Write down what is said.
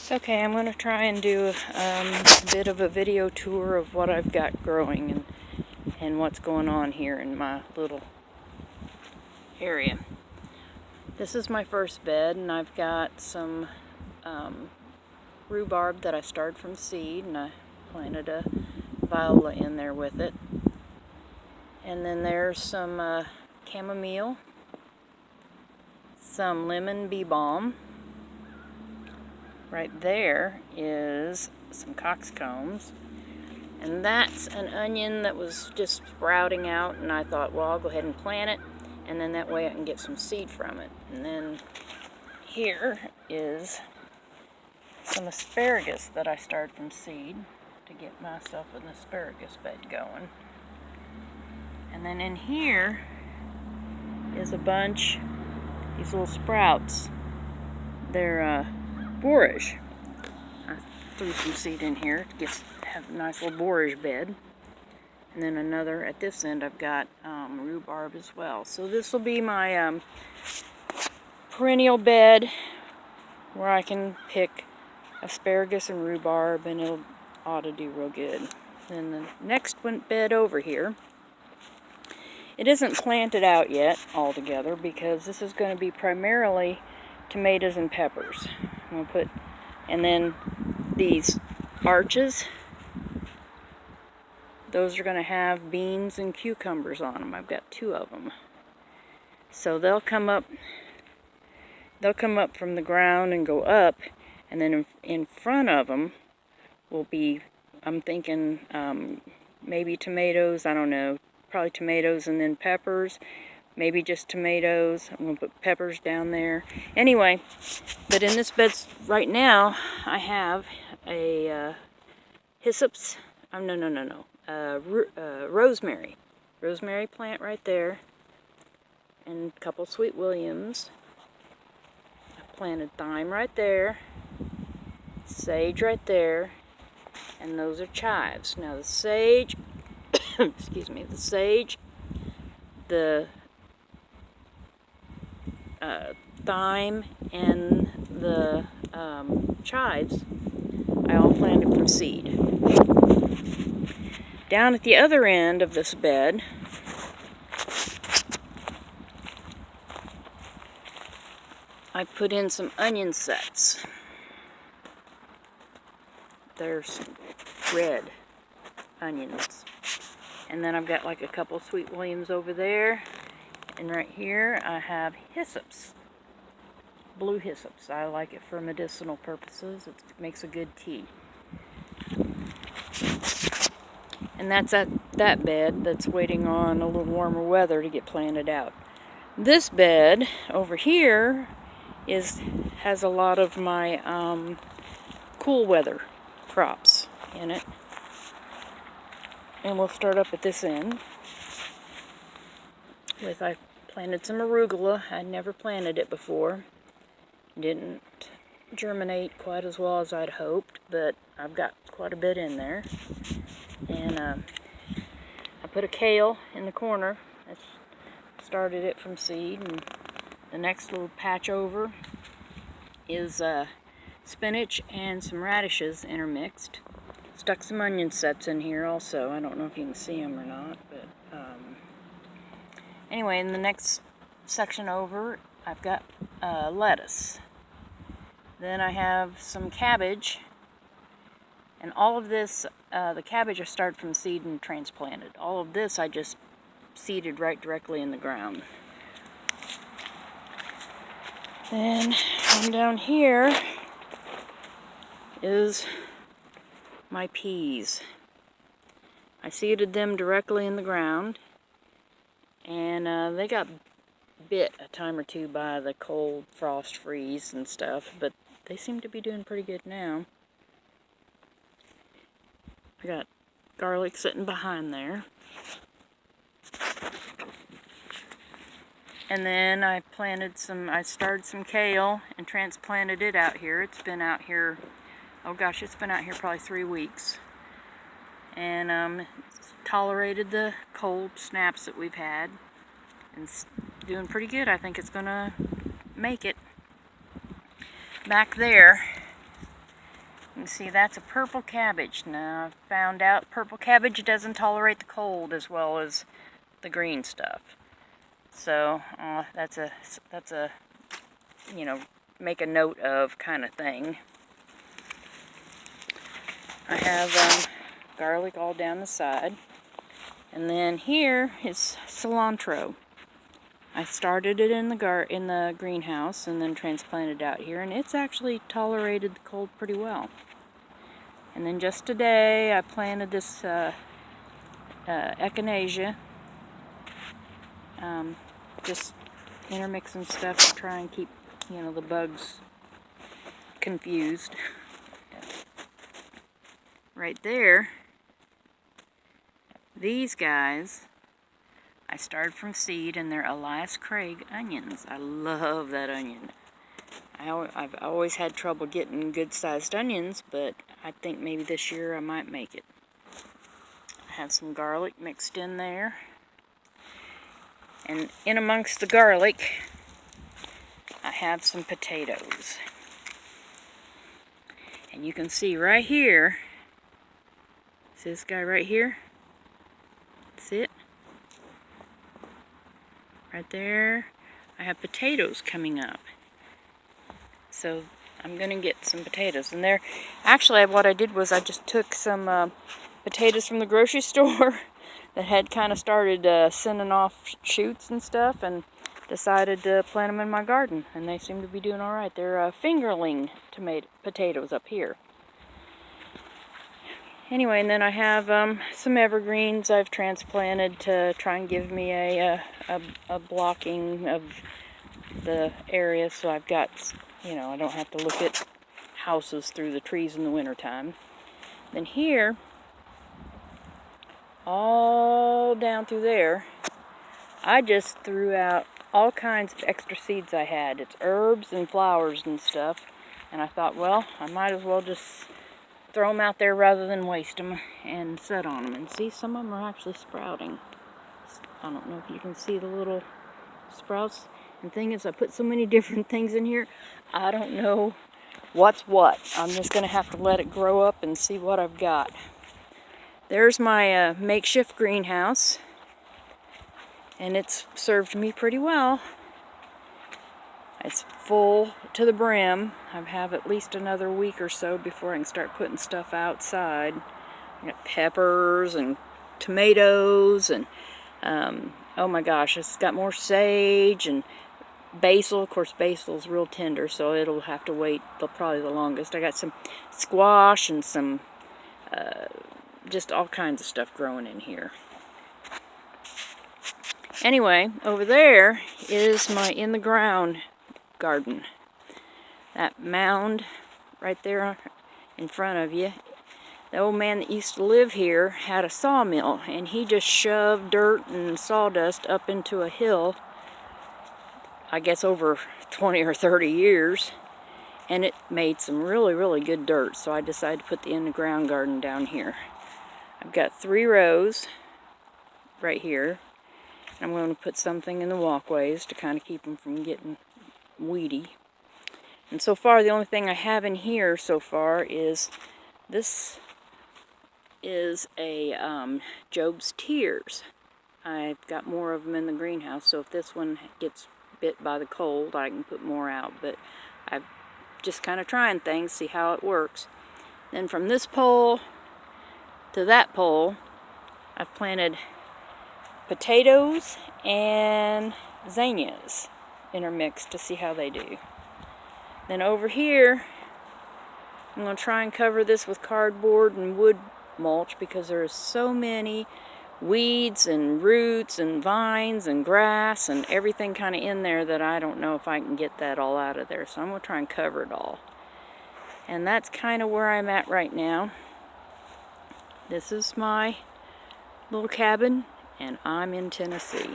Okay, I'm going to try and do a bit of a video tour of what I've got growing and what's going on here in my little area. This is my first bed, and I've got some rhubarb that I started from seed, and I planted a viola in there with it. And then there's some chamomile, some lemon bee balm. Right there is some coxcombs, and that's an onion that was just sprouting out, and I thought, well, I'll go ahead and plant it, and then that way I can get some seed from it. And then here is some asparagus that I started from seed to get myself an asparagus bed going. And then in here is a bunch, these little sprouts. They're borage. I threw some seed in here to have a nice little borage bed. And then another at this end, I've got rhubarb as well. So this will be my perennial bed where I can pick asparagus and rhubarb, and it ought to do real good. Then the next bed over here, it isn't planted out yet altogether because this is going to be primarily tomatoes and peppers. I'm going to and then these arches, those are going to have beans and cucumbers on them. I've got 2 of them. So they'll come up from the ground and go up, and then in front of them will be, I'm thinking maybe tomatoes, I don't know, probably tomatoes and then peppers. Maybe just tomatoes. I'm going to put peppers down there. Anyway, but in this bed right now, I have a hyssopus. Rosemary. Rosemary plant right there. And a couple sweet williams. I planted thyme right there. Sage right there. And those are chives. Now the sage, excuse me, the sage, the thyme, and the chives, I all planted from seed. Down at the other end of this bed, I put in some onion sets. There's red onions. And then I've got like a couple sweet williams over there. And right here I have hyssopus, blue hyssopus. I like it for medicinal purposes. It makes a good tea. And that's at that bed that's waiting on a little warmer weather to get planted out. This bed over here has a lot of my cool weather crops in it. And we'll start up at this end. I planted some arugula. I'd never planted it before. Didn't germinate quite as well as I'd hoped, but I've got quite a bit in there. And I put a kale in the corner. I started it from seed, and the next little patch over is spinach and some radishes intermixed. Stuck some onion sets in here also. I don't know if you can see them or not, but anyway, in the next section over, I've got lettuce. Then I have some cabbage, and all of this, the cabbage I started from seed and transplanted. All of this I just seeded right directly in the ground. Then down here is my peas. I seeded them directly in the ground, and they got bit a time or two by the cold frost freeze and stuff, but they seem to be doing pretty good now. I got garlic sitting behind there. And then I started some kale and transplanted it out here. It's been out here, oh gosh, it's been out here probably 3 weeks. And it's tolerated the cold snaps that we've had. And it's doing pretty good. I think it's gonna make it. Back there You can see that's a purple cabbage. Now I've found out purple cabbage doesn't tolerate the cold as well as the green stuff. So that's a you know, make a note of kind of thing. I have garlic all down the side, and then here is cilantro. I started it in the greenhouse and then transplanted it out here, and it's actually tolerated the cold pretty well. And then just today I planted this echinacea. Just intermixing stuff to try and keep, you know, the bugs confused. Right there, these guys, I started from seed, and they're Elias Craig onions. I love that onion. I've always had trouble getting good-sized onions, but I think maybe this year I might make it. I have some garlic mixed in there. And in amongst the garlic, I have some potatoes. And you can see right here, see this guy right here? See it? Right there, I have potatoes coming up. So I'm going to get some potatoes. And there, actually what I did was I just took some potatoes from the grocery store that had kind of started sending off shoots and stuff, and decided to plant them in my garden. And they seem to be doing alright. They're fingerling potatoes up here. Anyway, and then I have some evergreens I've transplanted to try and give me a blocking of the area, so I've got, you know, I don't have to look at houses through the trees in the wintertime. Then here, all down through there, I just threw out all kinds of extra seeds I had. It's herbs and flowers and stuff, and I thought, well, I might as well just throw them out there rather than waste them and set on them. And see, some of them are actually sprouting. I don't know if you can see the little sprouts. And the thing is, I put so many different things in here, I don't know what's what. I'm just going to have to let it grow up and see what I've got. There's my makeshift greenhouse, and it's served me pretty well. It's full to the brim. I have at least another week or so before I can start putting stuff outside. I got peppers and tomatoes and oh my gosh, it's got more sage and basil. Of course, basil's real tender, so it'll have to wait probably the longest. I got some squash and some just all kinds of stuff growing in here. Anyway, over there is my in-the-ground garden. That mound right there in front of you, the old man that used to live here had a sawmill, and he just shoved dirt and sawdust up into a hill, I guess over 20 or 30 years, and it made some really, really good dirt, so I decided to put the in-the-ground garden down here. I've got 3 rows right here. I'm going to put something in the walkways to kind of keep them from getting weedy. And so far, the only thing I have in here so far is this is a Job's Tears. I've got more of them in the greenhouse, so if this one gets bit by the cold, I can put more out. But I'm just kind of trying things, see how it works. Then from this pole to that pole, I've planted potatoes and zinnias intermixed to see how they do. Then over here, I'm going to try and cover this with cardboard and wood mulch because there are so many weeds and roots and vines and grass and everything kind of in there that I don't know if I can get that all out of there. So I'm going to try and cover it all. And that's kind of where I'm at right now. This is my little cabin, and I'm in Tennessee.